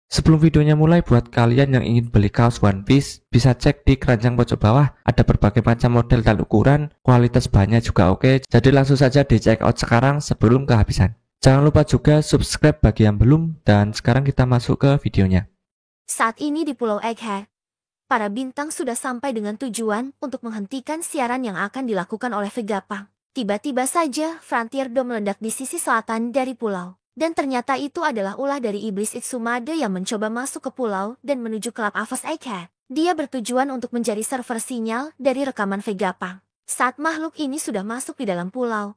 Sebelum videonya mulai, buat kalian yang ingin beli kaos One Piece, bisa cek di keranjang pojok bawah. Ada berbagai macam model dan ukuran, kualitas bahannya juga oke. Jadi langsung saja di check out sekarang sebelum kehabisan. Jangan lupa juga subscribe bagi yang belum, dan sekarang kita masuk ke videonya. Saat ini di Pulau Egghead, para bintang sudah sampai dengan tujuan untuk menghentikan siaran yang akan dilakukan oleh Vegapunk. Tiba-tiba saja Frontier Dome meledak di sisi selatan dari pulau. Dan ternyata itu adalah ulah dari iblis Itsumade yang mencoba masuk ke pulau dan menuju klub Avos Egghead. Dia bertujuan untuk mencari server sinyal dari rekaman Vegapunk. Saat makhluk ini sudah masuk di dalam pulau,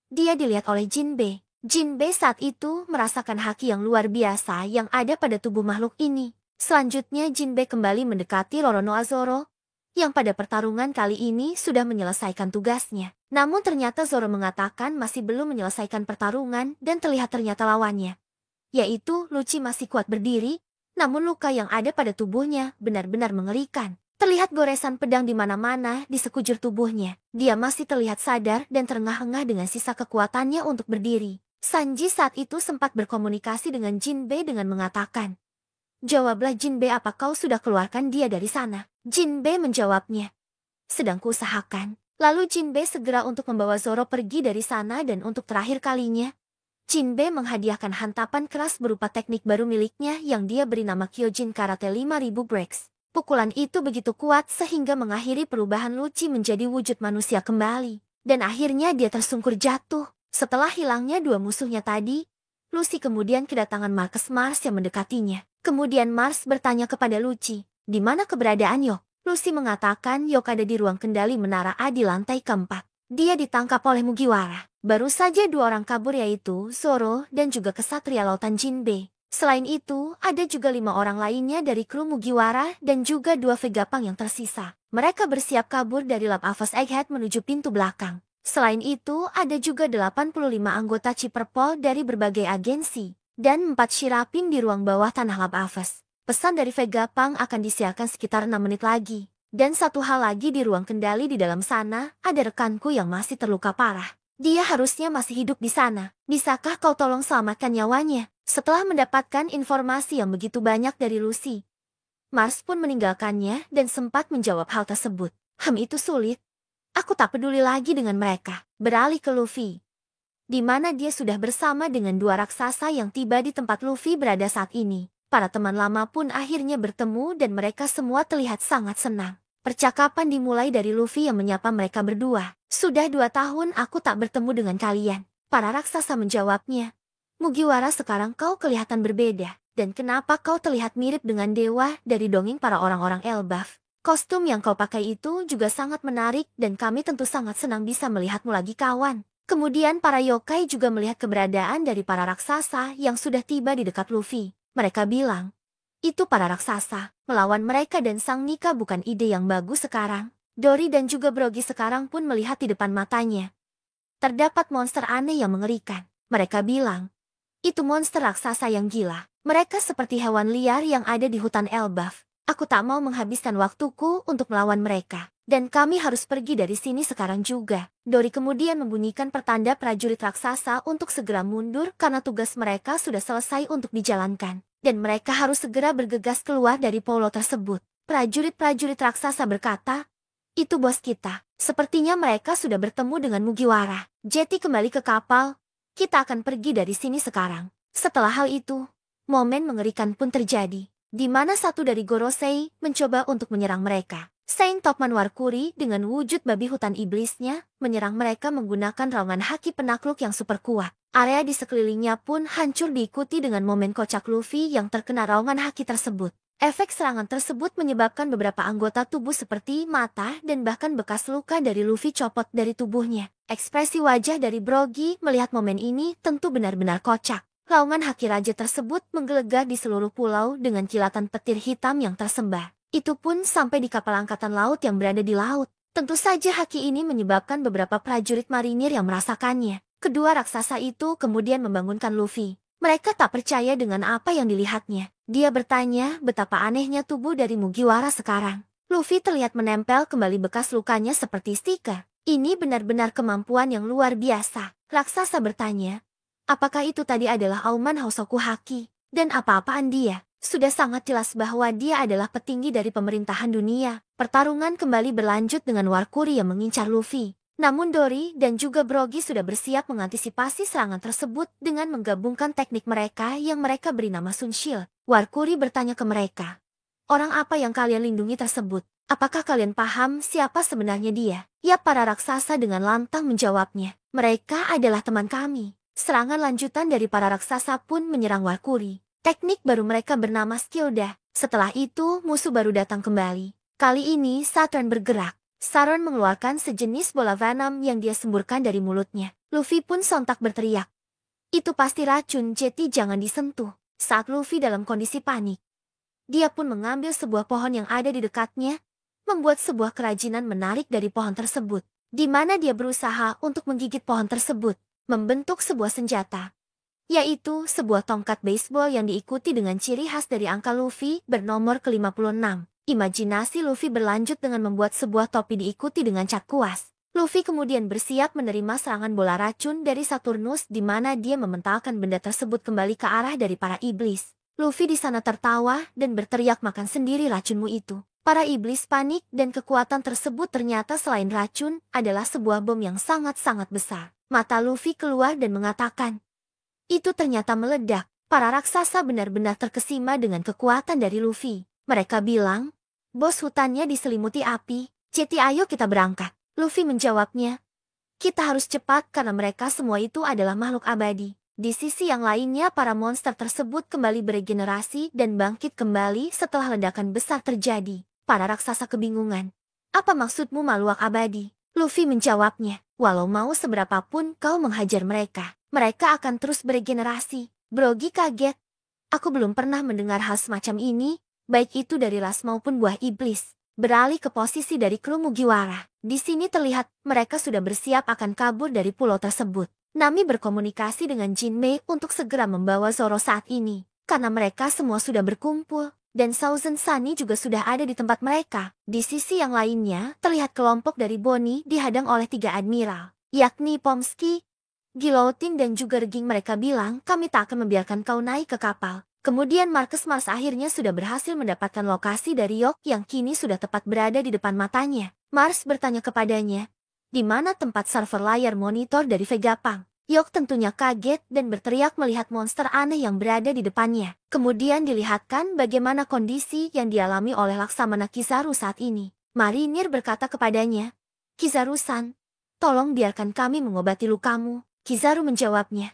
dia dilihat oleh Jinbe. Jinbe saat itu merasakan haki yang luar biasa yang ada pada tubuh makhluk ini. Selanjutnya Jinbe kembali mendekati Roronoa Zoro, yang pada pertarungan kali ini sudah menyelesaikan tugasnya. Namun ternyata Zoro mengatakan masih belum menyelesaikan pertarungan dan ternyata lawannya, yaitu Lucci masih kuat berdiri, namun luka yang ada pada tubuhnya benar-benar mengerikan. Terlihat goresan pedang di mana-mana di sekujur tubuhnya. Dia masih terlihat sadar dan terengah-engah dengan sisa kekuatannya untuk berdiri. Sanji saat itu sempat berkomunikasi dengan Jinbe dengan mengatakan, "Jawablah Jinbe, apa kau sudah keluarkan dia dari sana?" Jinbe menjawabnya, "Sedang kuusahakan." Lalu Jinbe segera untuk membawa Zoro pergi dari sana dan untuk terakhir kalinya, Jinbe menghadiahkan hantapan keras berupa teknik baru miliknya yang dia beri nama Kyojin Karate 5000 Breaks. Pukulan itu begitu kuat sehingga mengakhiri perubahan Lucci menjadi wujud manusia kembali. Dan akhirnya dia tersungkur jatuh. Setelah hilangnya dua musuhnya tadi, Lucy kemudian kedatangan Marcus Mars yang mendekatinya. Kemudian Mars bertanya kepada Lucci, "Di mana keberadaan Yok?" Lucy mengatakan Yok ada di ruang kendali Menara A di lantai keempat. Dia ditangkap oleh Mugiwara. Baru saja dua orang kabur, yaitu Zoro dan juga kesatria lautan Jinbe. Selain itu, ada juga 5 orang lainnya dari kru Mugiwara dan juga 2 Vegapunk yang tersisa. Mereka bersiap kabur dari Lab Avos Egghead menuju pintu belakang. Selain itu, ada juga 85 anggota Ciperpol dari berbagai agensi, dan 4 Shirapin di ruang bawah tanah Lab Avos. Pesan dari Vegapunk akan disiarkan sekitar 6 menit lagi. Dan satu hal lagi, di ruang kendali di dalam sana, ada rekanku yang masih terluka parah. Dia harusnya masih hidup di sana. Bisakah kau tolong selamatkan nyawanya? Setelah mendapatkan informasi yang begitu banyak dari Lucy, Mars pun meninggalkannya dan sempat menjawab hal tersebut. Itu sulit. Aku tak peduli lagi dengan mereka. Beralih ke Luffy, di mana dia sudah bersama dengan dua raksasa yang tiba di tempat Luffy berada saat ini. Para teman lama pun akhirnya bertemu dan mereka semua terlihat sangat senang. Percakapan dimulai dari Luffy yang menyapa mereka berdua. "Sudah 2 tahun aku tak bertemu dengan kalian." Para raksasa menjawabnya, "Mugiwara, sekarang kau kelihatan berbeda. Dan kenapa kau terlihat mirip dengan dewa dari dongeng para orang-orang Elbaf? Kostum yang kau pakai itu juga sangat menarik dan kami tentu sangat senang bisa melihatmu lagi, kawan." Kemudian para yokai juga melihat keberadaan dari para raksasa yang sudah tiba di dekat Luffy. Mereka bilang, "Itu para raksasa. Melawan mereka dan Sang Nika bukan ide yang bagus sekarang." Dory dan juga Brogy sekarang pun melihat di depan matanya. Terdapat monster aneh yang mengerikan. Mereka bilang, "Itu monster raksasa yang gila. Mereka seperti hewan liar yang ada di hutan Elbaf. Aku tak mau menghabiskan waktuku untuk melawan mereka. Dan kami harus pergi dari sini sekarang juga." Dory kemudian membunyikan pertanda prajurit raksasa untuk segera mundur karena tugas mereka sudah selesai untuk dijalankan. Dan mereka harus segera bergegas keluar dari pulau tersebut. Prajurit-prajurit raksasa berkata, "Itu bos kita. Sepertinya mereka sudah bertemu dengan Mugiwara. Jetty kembali ke kapal. Kita akan pergi dari sini sekarang." Setelah hal itu, momen mengerikan pun terjadi, di mana satu dari Gorosei mencoba untuk menyerang mereka. Saint Topman Warkuri dengan wujud babi hutan iblisnya menyerang mereka menggunakan raungan haki penakluk yang super kuat. Area di sekelilingnya pun hancur diikuti dengan momen kocak Luffy yang terkena raungan haki tersebut. Efek serangan tersebut menyebabkan beberapa anggota tubuh seperti mata dan bahkan bekas luka dari Luffy copot dari tubuhnya. Ekspresi wajah dari Brogy melihat momen ini tentu benar-benar kocak. Raungan haki raja tersebut menggelegar di seluruh pulau dengan kilatan petir hitam yang tersembar. Itu pun sampai di kapal angkatan laut yang berada di laut. Tentu saja haki ini menyebabkan beberapa prajurit marinir yang merasakannya. Kedua raksasa itu kemudian membangunkan Luffy. Mereka tak percaya dengan apa yang dilihatnya. Dia bertanya betapa anehnya tubuh dari Mugiwara sekarang. Luffy terlihat menempel kembali bekas lukanya seperti stiker. Ini benar-benar kemampuan yang luar biasa. Raksasa bertanya, "Apakah itu tadi adalah auman Hosoku Haki? Dan apa-apaan dia?" Sudah sangat jelas bahwa dia adalah petinggi dari pemerintahan dunia. Pertarungan kembali berlanjut dengan Warkuri yang mengincar Luffy. Namun Dory dan juga Brogy sudah bersiap mengantisipasi serangan tersebut dengan menggabungkan teknik mereka yang mereka beri nama Sun Shield. Warkuri bertanya ke mereka, "Orang apa yang kalian lindungi tersebut? Apakah kalian paham siapa sebenarnya dia?" Ya, para raksasa dengan lantang menjawabnya, "Mereka adalah teman kami." Serangan lanjutan dari para raksasa pun menyerang Warkuri. Teknik baru mereka bernama Skilda. Setelah itu, musuh baru datang kembali. Kali ini, Saturn bergerak. Saron mengeluarkan sejenis bola venom yang dia semburkan dari mulutnya. Luffy pun sontak berteriak, "Itu pasti racun, Jetty, jangan disentuh." Saat Luffy dalam kondisi panik, dia pun mengambil sebuah pohon yang ada di dekatnya, membuat sebuah kerajinan menarik dari pohon tersebut, di mana dia berusaha untuk menggigit pohon tersebut, membentuk sebuah senjata, yaitu sebuah tongkat baseball yang diikuti dengan ciri khas dari angka Luffy bernomor ke-56. Imajinasi Luffy berlanjut dengan membuat sebuah topi diikuti dengan cat kuas. Luffy kemudian bersiap menerima serangan bola racun dari Saturnus di mana dia mementalkan benda tersebut kembali ke arah dari para iblis. Luffy di sana tertawa dan berteriak, "Makan sendiri racunmu itu." Para iblis panik dan kekuatan tersebut ternyata selain racun adalah sebuah bom yang sangat-sangat besar. Mata Luffy keluar dan mengatakan, itu ternyata meledak. Para raksasa benar-benar terkesima dengan kekuatan dari Luffy. Mereka bilang, "Bos, hutannya diselimuti api. Jetty, ayo kita berangkat." Luffy menjawabnya, "Kita harus cepat karena mereka semua itu adalah makhluk abadi." Di sisi yang lainnya, para monster tersebut kembali beregenerasi dan bangkit kembali setelah ledakan besar terjadi. Para raksasa kebingungan. "Apa maksudmu makhluk abadi?" Luffy menjawabnya, "Walau mau seberapapun kau menghajar mereka, mereka akan terus beregenerasi." Brogy kaget. "Aku belum pernah mendengar hal semacam ini, baik itu dari ras maupun buah iblis." Beralih ke posisi dari kru Mugiwara. Di sini terlihat mereka sudah bersiap akan kabur dari pulau tersebut. Nami berkomunikasi dengan Jinmei untuk segera membawa Zoro saat ini, karena mereka semua sudah berkumpul, dan Thousand Sunny juga sudah ada di tempat mereka. Di sisi yang lainnya, terlihat kelompok dari Bonnie dihadang oleh 3 admiral, yakni Pomsky, Guillotine dan juga Reging. Mereka bilang, "Kami tak akan membiarkan kau naik ke kapal." Kemudian Marcus Mars akhirnya sudah berhasil mendapatkan lokasi dari Yok yang kini sudah tepat berada di depan matanya. Mars bertanya kepadanya, "Di mana tempat server layar monitor dari Vegapunk?" Yok tentunya kaget dan berteriak melihat monster aneh yang berada di depannya. Kemudian dilihatkan bagaimana kondisi yang dialami oleh Laksamana Kizaru saat ini. Marinir berkata kepadanya, "Kizaru-san, tolong biarkan kami mengobati lukamu." Kizaru menjawabnya,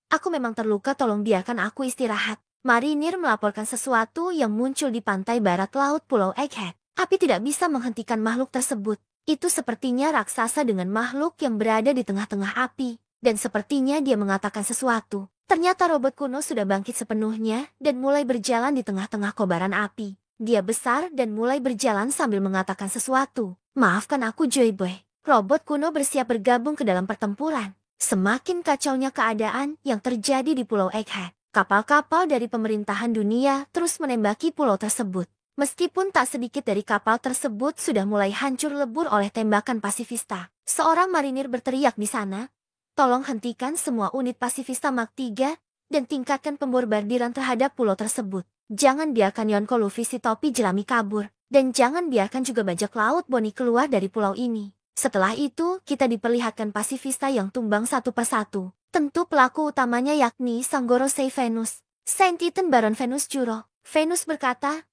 "Aku memang terluka, tolong biarkan aku istirahat." Marinir melaporkan sesuatu yang muncul di pantai barat laut Pulau Egghead. Api tidak bisa menghentikan makhluk tersebut. Itu sepertinya raksasa dengan makhluk yang berada di tengah-tengah api. Dan sepertinya dia mengatakan sesuatu. Ternyata robot kuno sudah bangkit sepenuhnya dan mulai berjalan di tengah-tengah kobaran api. Dia besar dan mulai berjalan sambil mengatakan sesuatu. "Maafkan aku, Joy Boy." Robot kuno bersiap bergabung ke dalam pertempuran. Semakin kacaunya keadaan yang terjadi di Pulau Egghead. Kapal-kapal dari pemerintahan dunia terus menembaki pulau tersebut. Meskipun tak sedikit dari kapal tersebut sudah mulai hancur lebur oleh tembakan pasifista. Seorang marinir berteriak di sana, "Tolong hentikan semua unit pasifista Mark 3 dan tingkatkan pembombardiran terhadap pulau tersebut. Jangan biarkan Yonko Luffy si topi jerami kabur. Dan jangan biarkan juga bajak laut Bonnie keluar dari pulau ini." Setelah itu, kita diperlihatkan pasifista yang tumbang satu persatu. Tentu pelaku utamanya yakni Sanggorosei Venus, Saint Titan Baron Venus Juro. Venus berkata,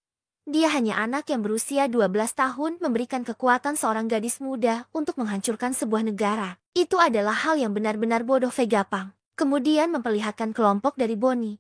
dia hanya anak yang berusia 12 tahun memberikan kekuatan seorang gadis muda untuk menghancurkan sebuah negara. Itu adalah hal yang benar-benar bodoh. Vegapunk kemudian memperlihatkan kelompok dari Bonnie.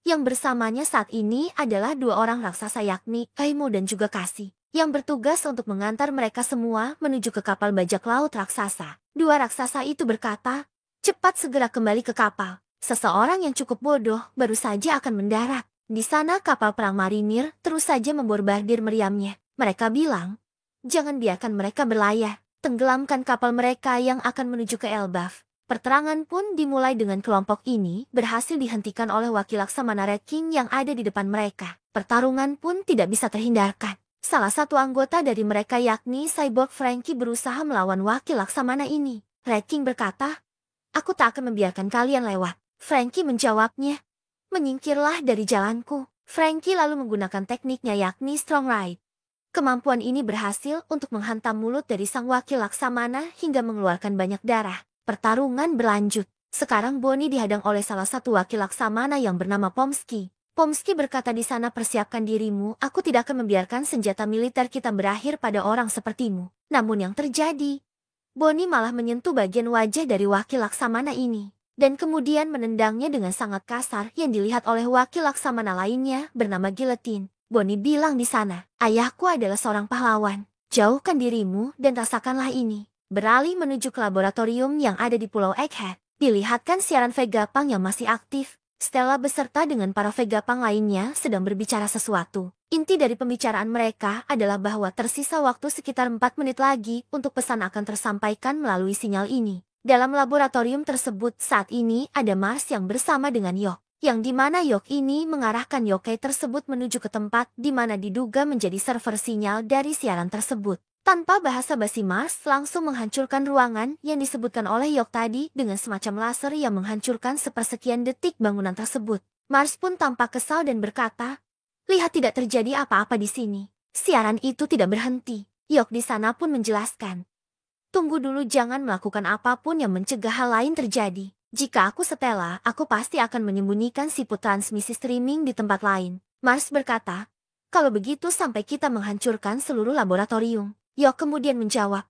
Yang bersamanya saat ini adalah 2 orang raksasa yakni Aimo dan juga Kasi, yang bertugas untuk mengantar mereka semua menuju ke kapal bajak laut raksasa. 2 raksasa itu berkata, "Cepat segera kembali ke kapal. Seseorang yang cukup bodoh baru saja akan mendarat." Di sana kapal perang marinir terus saja membombardir meriamnya. Mereka bilang, "Jangan biarkan mereka berlayar. Tenggelamkan kapal mereka yang akan menuju ke Elbaf." Perterangan pun dimulai dengan kelompok ini berhasil dihentikan oleh wakil Laksamana Red King yang ada di depan mereka. Pertarungan pun tidak bisa terhindarkan. Salah satu anggota dari mereka yakni Cyborg Frankie berusaha melawan wakil Laksamana ini. Red King berkata, "Aku tak akan membiarkan kalian lewat." Frankie menjawabnya, "Menyingkirlah dari jalanku." Frankie lalu menggunakan tekniknya yakni Strong Ride. Kemampuan ini berhasil untuk menghantam mulut dari sang wakil Laksamana hingga mengeluarkan banyak darah. Pertarungan berlanjut. Sekarang Bonnie dihadang oleh salah satu wakil Laksamana yang bernama Pomsky. Pomsky berkata, di sana persiapkan dirimu, aku tidak akan membiarkan senjata militer kita berakhir pada orang sepertimu. Namun yang terjadi, Bonnie malah menyentuh bagian wajah dari wakil Laksamana ini. Dan kemudian menendangnya dengan sangat kasar yang dilihat oleh wakil Laksamana lainnya bernama Guillotine. Bonnie bilang, di sana, ayahku adalah seorang pahlawan. Jauhkan dirimu dan rasakanlah ini. Beralih menuju ke laboratorium yang ada di Pulau Egghead, dilihatkan siaran Vegapunk yang masih aktif. Stella beserta dengan para Vegapunk lainnya sedang berbicara sesuatu. Inti dari pembicaraan mereka adalah bahwa tersisa waktu sekitar 4 menit lagi untuk pesan akan tersampaikan melalui sinyal ini. Dalam laboratorium tersebut saat ini ada Mars yang bersama dengan Yok, yang dimana Yok ini mengarahkan yokai tersebut menuju ke tempat di mana diduga menjadi server sinyal dari siaran tersebut. Tanpa basa-basi, Mars langsung menghancurkan ruangan yang disebutkan oleh Yok tadi dengan semacam laser yang menghancurkan sepersekian detik bangunan tersebut. Mars pun tampak kesal dan berkata, lihat, tidak terjadi apa-apa di sini. Siaran itu tidak berhenti. Yok di sana pun menjelaskan, tunggu dulu, jangan melakukan apapun yang mencegah hal lain terjadi. Jika aku Stella, aku pasti akan menyembunyikan siput transmisi streaming di tempat lain. Mars berkata, kalau begitu sampai kita menghancurkan seluruh laboratorium. Yok kemudian menjawab,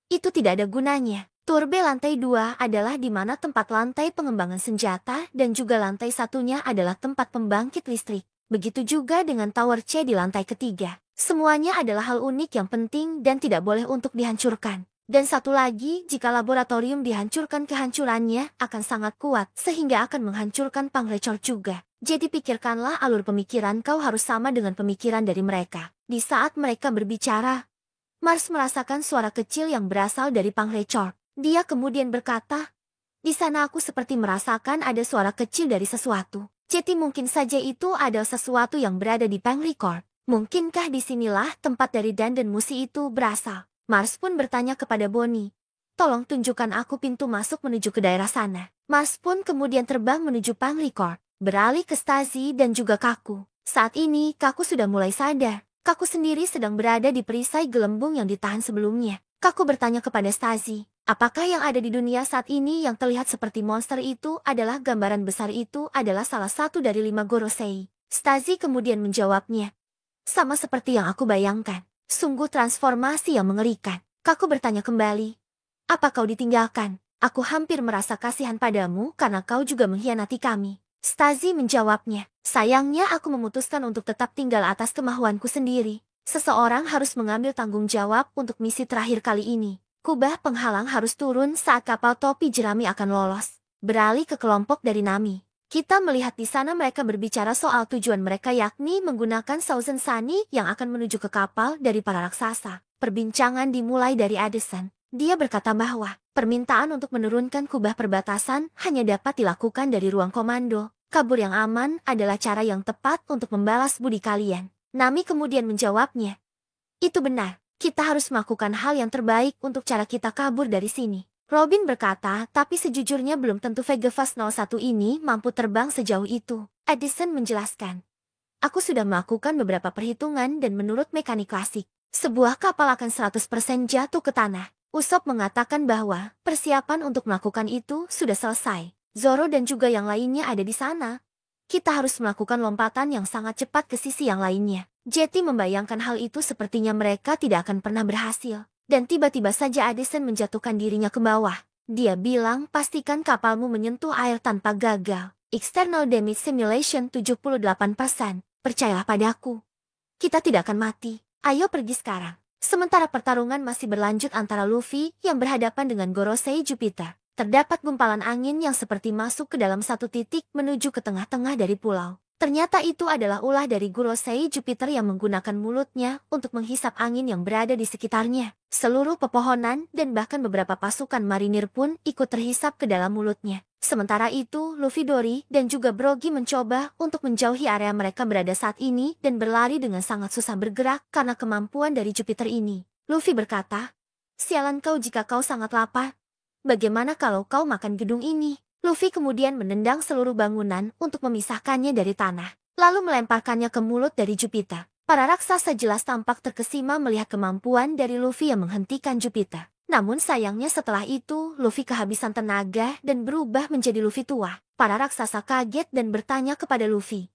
itu tidak ada gunanya. Turbe lantai 2 adalah di mana tempat lantai pengembangan senjata dan juga lantai satunya adalah tempat pembangkit listrik. Begitu juga dengan Tower C di lantai ketiga. Semuanya adalah hal unik yang penting dan tidak boleh untuk dihancurkan. Dan satu lagi, jika laboratorium dihancurkan, kehancurannya akan sangat kuat sehingga akan menghancurkan Pangrecor juga. Jadi pikirkanlah alur pemikiran, kau harus sama dengan pemikiran dari mereka. Di saat mereka berbicara, Mars merasakan suara kecil yang berasal dari Pangrecor. Dia kemudian berkata, di sana aku seperti merasakan ada suara kecil dari sesuatu. Jadi mungkin saja itu ada sesuatu yang berada di Pangrecor. Mungkinkah disinilah tempat dari Dan dan Musi itu berasal? Mars pun bertanya kepada Bonnie, tolong tunjukkan aku pintu masuk menuju ke daerah sana. Mars pun kemudian terbang menuju Pangrecor, beralih ke Stacy dan juga Kaku. Saat ini Kaku sudah mulai sadar. Kaku sendiri sedang berada di perisai gelembung yang ditahan sebelumnya. Kaku bertanya kepada Stacy, apakah yang ada di dunia saat ini yang terlihat seperti monster itu adalah gambaran besar itu adalah salah satu dari 5 Gorosei? Stacy kemudian menjawabnya, sama seperti yang aku bayangkan. Sungguh transformasi yang mengerikan. Kaku bertanya kembali, apa kau ditinggalkan? Aku hampir merasa kasihan padamu karena kau juga mengkhianati kami. Stacy menjawabnya, sayangnya aku memutuskan untuk tetap tinggal atas kemauanku sendiri. Seseorang harus mengambil tanggung jawab untuk misi terakhir kali ini. Kubah penghalang harus turun saat kapal topi jerami akan lolos. Beralih ke kelompok dari Nami. Kita melihat di sana mereka berbicara soal tujuan mereka, yakni menggunakan Thousand Sunny yang akan menuju ke kapal dari para raksasa. Perbincangan dimulai dari Addison. Dia berkata bahwa permintaan untuk menurunkan kubah perbatasan hanya dapat dilakukan dari ruang komando. Kabur yang aman adalah cara yang tepat untuk membalas budi kalian. Nami kemudian menjawabnya, itu benar. Kita harus melakukan hal yang terbaik untuk cara kita kabur dari sini. Robin berkata, tapi sejujurnya belum tentu Vegafast 01 ini mampu terbang sejauh itu. Addison menjelaskan, aku sudah melakukan beberapa perhitungan dan menurut mekanik klasik, sebuah kapal akan 100% jatuh ke tanah. Usopp mengatakan bahwa persiapan untuk melakukan itu sudah selesai. Zoro dan juga yang lainnya ada di sana. Kita harus melakukan lompatan yang sangat cepat ke sisi yang lainnya. Jetty membayangkan hal itu sepertinya mereka tidak akan pernah berhasil. Dan tiba-tiba saja Addison menjatuhkan dirinya ke bawah. Dia bilang, pastikan kapalmu menyentuh air tanpa gagal. External damage simulation 78%. Percayalah padaku. Kita tidak akan mati. Ayo pergi sekarang. Sementara pertarungan masih berlanjut antara Luffy yang berhadapan dengan Gorosei Jupiter. Terdapat gumpalan angin yang seperti masuk ke dalam satu titik menuju ke tengah-tengah dari pulau. Ternyata itu adalah ulah dari Gorosei Jupiter yang menggunakan mulutnya untuk menghisap angin yang berada di sekitarnya. Seluruh pepohonan dan bahkan beberapa pasukan marinir pun ikut terhisap ke dalam mulutnya. Sementara itu, Luffy, Dory, dan juga Brogy mencoba untuk menjauhi area mereka berada saat ini dan berlari dengan sangat susah bergerak karena kemampuan dari Jupiter ini. Luffy berkata, sialan kau jika kau sangat lapar. Bagaimana kalau kau makan gedung ini? Luffy kemudian menendang seluruh bangunan untuk memisahkannya dari tanah. lalu melemparkannya ke mulut dari Jupiter. Para raksasa jelas tampak terkesima melihat kemampuan dari Luffy yang menghentikan Jupiter. Namun sayangnya setelah itu, Luffy kehabisan tenaga dan berubah menjadi Luffy tua. Para raksasa kaget dan bertanya kepada Luffy,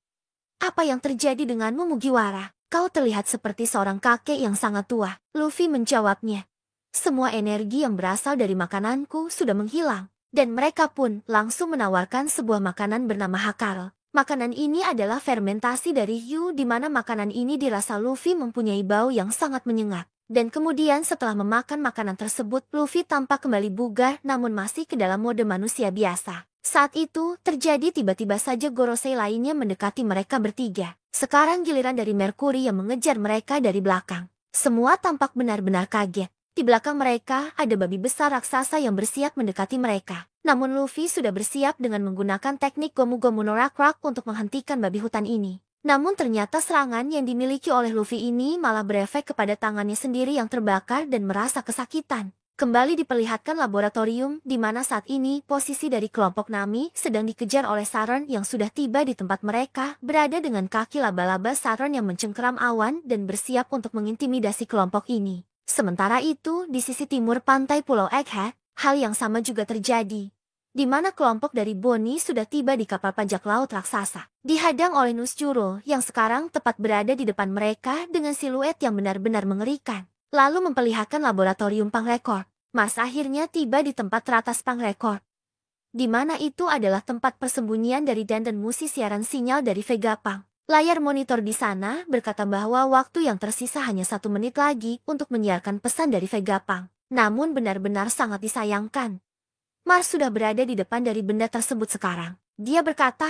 "Apa yang terjadi denganmu, Mugiwara? Kau terlihat seperti seorang kakek yang sangat tua." Luffy menjawabnya, "Semua energi yang berasal dari makananku sudah menghilang." Dan mereka pun langsung menawarkan sebuah makanan bernama Hakal. Makanan ini adalah fermentasi dari hiu, di mana makanan ini dirasa Luffy mempunyai bau yang sangat menyengat. Dan kemudian setelah memakan makanan tersebut, Luffy tampak kembali bugar namun masih ke dalam mode manusia biasa. Saat itu, terjadi tiba-tiba saja Gorosei lainnya mendekati mereka bertiga. Sekarang giliran dari Mercury yang mengejar mereka dari belakang. Semua tampak benar-benar kaget. Di belakang mereka ada babi besar raksasa yang bersiap mendekati mereka. Namun Luffy sudah bersiap dengan menggunakan teknik Gomu Gomu no Rock untuk menghentikan babi hutan ini. Namun ternyata serangan yang dimiliki oleh Luffy ini malah berefek kepada tangannya sendiri yang terbakar dan merasa kesakitan. Kembali diperlihatkan laboratorium di mana saat ini posisi dari kelompok Nami sedang dikejar oleh Saron yang sudah tiba di tempat mereka, berada dengan kaki laba-laba Saron yang mencengkeram awan dan bersiap untuk mengintimidasi kelompok ini. Sementara itu, di sisi timur pantai Pulau Egghead, hal yang sama juga terjadi, di mana kelompok dari Bonnie sudah tiba di kapal bajak laut raksasa, dihadang oleh Nusjuro yang sekarang tepat berada di depan mereka dengan siluet yang benar-benar mengerikan. Lalu memperlihatkan laboratorium Pangrekord. Mars akhirnya tiba di tempat teratas Pangrekord, di mana itu adalah tempat persembunyian dari dandan musisi siaran sinyal dari Vegapunk. Layar monitor di sana berkata bahwa waktu yang tersisa hanya 1 menit lagi untuk menyiarkan pesan dari Vegapunk. Namun benar-benar sangat disayangkan, Mars sudah berada di depan dari benda tersebut sekarang. Dia berkata,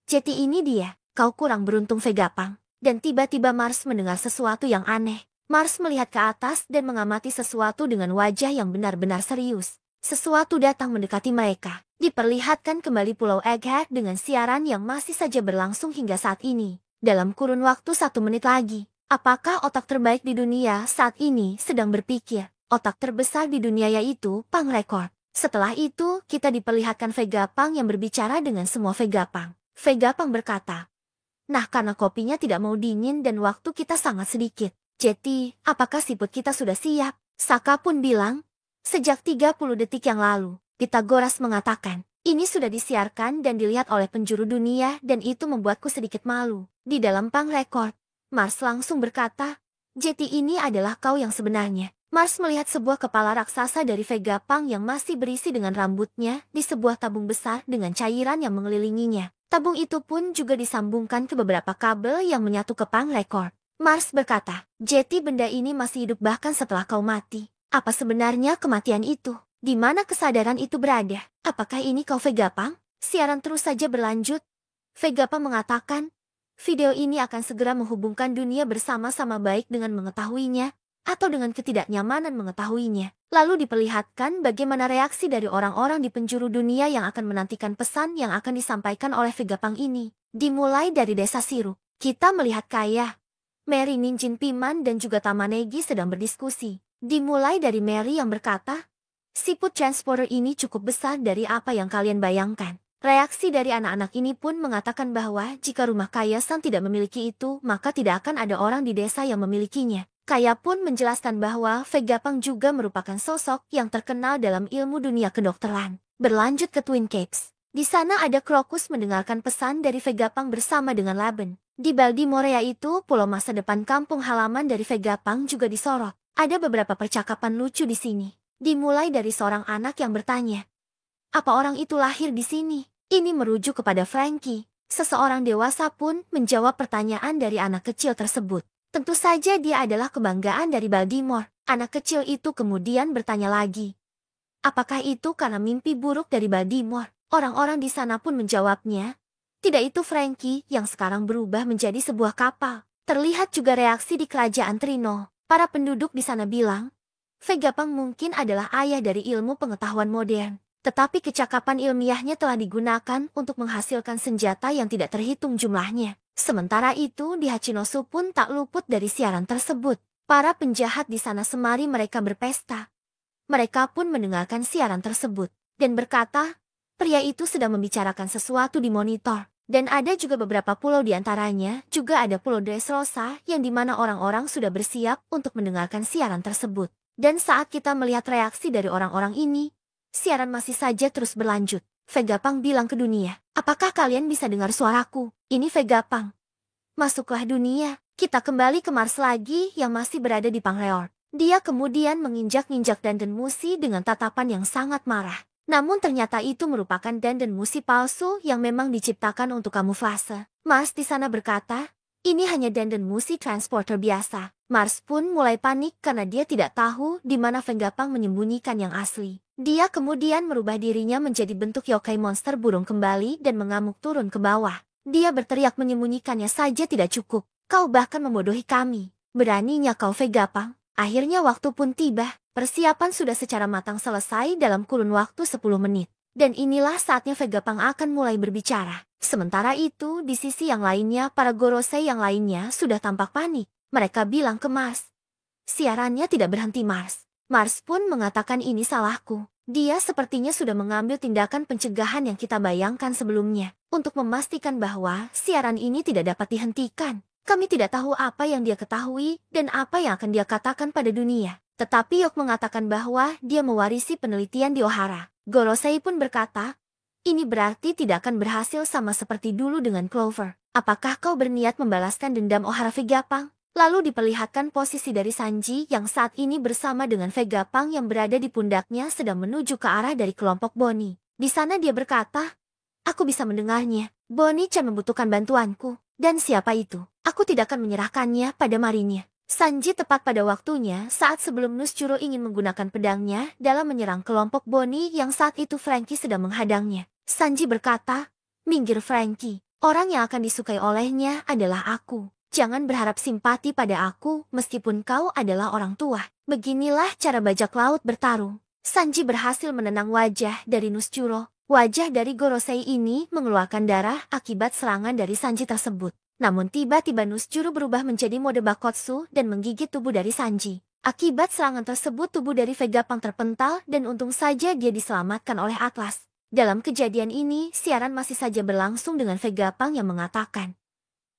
"Jeti ini dia, kau kurang beruntung Vegapunk." Dan tiba-tiba Mars mendengar sesuatu yang aneh. Mars melihat ke atas dan mengamati sesuatu dengan wajah yang benar-benar serius. Sesuatu datang mendekati mereka. Diperlihatkan kembali Pulau Egghead dengan siaran yang masih saja berlangsung hingga saat ini. Dalam kurun waktu 1 menit lagi, apakah otak terbaik di dunia saat ini sedang berpikir? Otak terbesar di dunia yaitu Pangrekord. Setelah itu, kita diperlihatkan Vegapunk yang berbicara dengan semua Vegapunk. Vegapunk berkata, "Nah, karena kopinya tidak mau dingin dan waktu kita sangat sedikit. Jeti, apakah siput kita sudah siap?" Saka pun bilang, "Sejak 30 detik yang lalu." Pythagoras mengatakan, "Ini sudah disiarkan dan dilihat oleh penjuru dunia dan itu membuatku sedikit malu." Di dalam Pangrekord, Mars langsung berkata, "Jeti ini adalah kau yang sebenarnya." Mars melihat sebuah kepala raksasa dari Vegapunk yang masih berisi dengan rambutnya di sebuah tabung besar dengan cairan yang mengelilinginya. Tabung itu pun juga disambungkan ke beberapa kabel yang menyatu ke Pangrekord. Mars berkata, "Jeti, benda ini masih hidup bahkan setelah kau mati. Apa sebenarnya kematian itu? Di mana kesadaran itu berada? Apakah ini kau Vegapunk?" Siaran terus saja berlanjut. Vegapunk mengatakan, "Video ini akan segera menghubungkan dunia bersama-sama baik dengan mengetahuinya, atau dengan ketidaknyamanan mengetahuinya." Lalu diperlihatkan bagaimana reaksi dari orang-orang di penjuru dunia yang akan menantikan pesan yang akan disampaikan oleh Vegapunk ini. Dimulai dari desa Siru, kita melihat Kaya, Mary, Ninjin Piman dan juga Tamanegi sedang berdiskusi. Dimulai dari Mary yang berkata, "Siput transporter ini cukup besar dari apa yang kalian bayangkan." Reaksi dari anak-anak ini pun mengatakan bahwa jika rumah Kaya-san tidak memiliki itu, maka tidak akan ada orang di desa yang memilikinya. Kaya pun menjelaskan bahwa Vegapunk juga merupakan sosok yang terkenal dalam ilmu dunia kedokteran. Berlanjut ke Twin Capes. Di sana ada Crocus mendengarkan pesan dari Vegapunk bersama dengan Laben. Di Baltimorea itu, pulau masa depan kampung halaman dari Vegapunk juga disorot. Ada beberapa percakapan lucu di sini. Dimulai dari seorang anak yang bertanya, "Apa orang itu lahir di sini?" Ini merujuk kepada Frankie. Seseorang dewasa pun menjawab pertanyaan dari anak kecil tersebut. Tentu saja dia adalah kebanggaan dari Baltimore. Anak kecil itu kemudian bertanya lagi, "Apakah itu karena mimpi buruk dari Baltimore?" Orang-orang di sana pun menjawabnya, "Tidak, itu Frankie yang sekarang berubah menjadi sebuah kapal." Terlihat juga reaksi di kerajaan Trino. Para penduduk di sana bilang, Vegapunk mungkin adalah ayah dari ilmu pengetahuan modern. Tetapi kecakapan ilmiahnya telah digunakan untuk menghasilkan senjata yang tidak terhitung jumlahnya. Sementara itu di Hachinosu pun tak luput dari siaran tersebut. Para penjahat di sana semari mereka berpesta. Mereka pun mendengarkan siaran tersebut dan berkata, pria itu sedang membicarakan sesuatu di monitor. Dan ada juga beberapa pulau di antaranya, juga ada Pulau Dressrosa yang dimana orang-orang sudah bersiap untuk mendengarkan siaran tersebut. Dan saat kita melihat reaksi dari orang-orang ini, siaran masih saja terus berlanjut. Vegapunk bilang ke dunia, apakah kalian bisa dengar suaraku? Ini Vegapunk. Masuklah dunia, kita kembali ke Mars lagi yang masih berada di Pangreor. Dia kemudian menginjak-injak Dandan Musi dengan tatapan yang sangat marah. Namun ternyata itu merupakan Dandan Musi palsu yang memang diciptakan untuk kamuflase. Mars di sana berkata, ini hanya Dandan Musi transporter biasa. Mars pun mulai panik karena dia tidak tahu di mana Vegapunk menyembunyikan yang asli. Dia kemudian merubah dirinya menjadi bentuk yokai monster burung kembali dan mengamuk turun ke bawah. Dia berteriak menyembunyikannya saja tidak cukup. Kau bahkan membodohi kami. Beraninya kau Vegapunk. Akhirnya waktu pun tiba. Persiapan sudah secara matang selesai dalam kurun waktu 10 menit. Dan inilah saatnya Vegapunk akan mulai berbicara. Sementara itu, di sisi yang lainnya, para Gorosei yang lainnya sudah tampak panik. Mereka bilang ke Mars, siarannya tidak berhenti Mars. Mars pun mengatakan ini salahku. Dia sepertinya sudah mengambil tindakan pencegahan yang kita bayangkan sebelumnya. Untuk memastikan bahwa siaran ini tidak dapat dihentikan. Kami tidak tahu apa yang dia ketahui dan apa yang akan dia katakan pada dunia. Tetapi Yok mengatakan bahwa dia mewarisi penelitian di Ohara. Gorosei pun berkata, ini berarti tidak akan berhasil sama seperti dulu dengan Clover. Apakah kau berniat membalaskan dendam Ohara Vegapunk? Lalu diperlihatkan posisi dari Sanji yang saat ini bersama dengan Vegapunk yang berada di pundaknya sedang menuju ke arah dari kelompok Bonnie. Di sana dia berkata, aku bisa mendengarnya. Bonnie-chan membutuhkan bantuanku. Dan siapa itu? Aku tidak akan menyerahkannya pada Marinya. Sanji tepat pada waktunya saat sebelum Nuschuro ingin menggunakan pedangnya dalam menyerang kelompok Bonnie yang saat itu Franky sedang menghadangnya. Sanji berkata, minggir Franky. Orang yang akan disukai olehnya adalah aku. Jangan berharap simpati pada aku meskipun kau adalah orang tua. Beginilah cara bajak laut bertarung. Sanji berhasil menenang wajah dari Nuschuro. Wajah dari Gorosei ini mengeluarkan darah akibat serangan dari Sanji tersebut. Namun tiba-tiba Nuschuro berubah menjadi mode Bakotsu dan menggigit tubuh dari Sanji. Akibat serangan tersebut tubuh dari Vegapunk terpental dan untung saja dia diselamatkan oleh Atlas. Dalam kejadian ini, siaran masih saja berlangsung dengan Vegapunk yang mengatakan,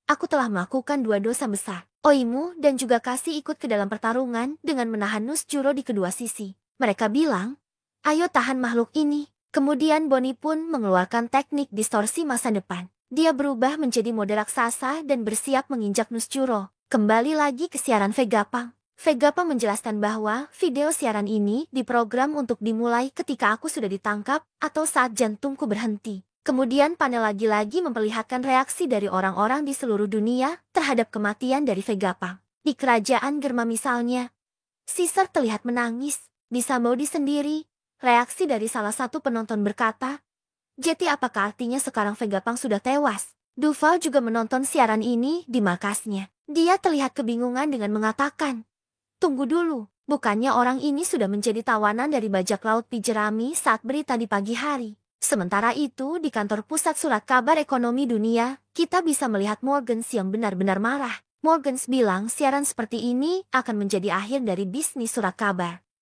aku telah melakukan 2 dosa besar. Oimu dan juga Kasi ikut ke dalam pertarungan dengan menahan Nuschuro di kedua sisi. Mereka bilang, ayo tahan makhluk ini. Kemudian Bonnie pun mengeluarkan teknik distorsi masa depan. Dia berubah menjadi mode raksasa dan bersiap menginjak Nuschuro. Kembali lagi ke siaran Vegapunk. Vegapunk menjelaskan bahwa video siaran ini diprogram untuk dimulai ketika aku sudah ditangkap atau saat jantungku berhenti. Kemudian panel lagi-lagi memperlihatkan reaksi dari orang-orang di seluruh dunia terhadap kematian dari Vegapunk. Di kerajaan Germa misalnya, Caesar terlihat menangis. Di Sabaody sendiri, reaksi dari salah satu penonton berkata, jadi apakah artinya sekarang Vegapunk sudah tewas? Duval juga menonton siaran ini di markasnya. Dia terlihat kebingungan dengan mengatakan, tunggu dulu, bukannya orang ini sudah menjadi tawanan dari bajak laut Pijerami saat berita di pagi hari. Sementara itu di kantor pusat surat kabar ekonomi dunia, kita bisa melihat Morgans yang benar-benar marah. Morgans bilang siaran seperti ini akan menjadi akhir dari bisnis surat kabar.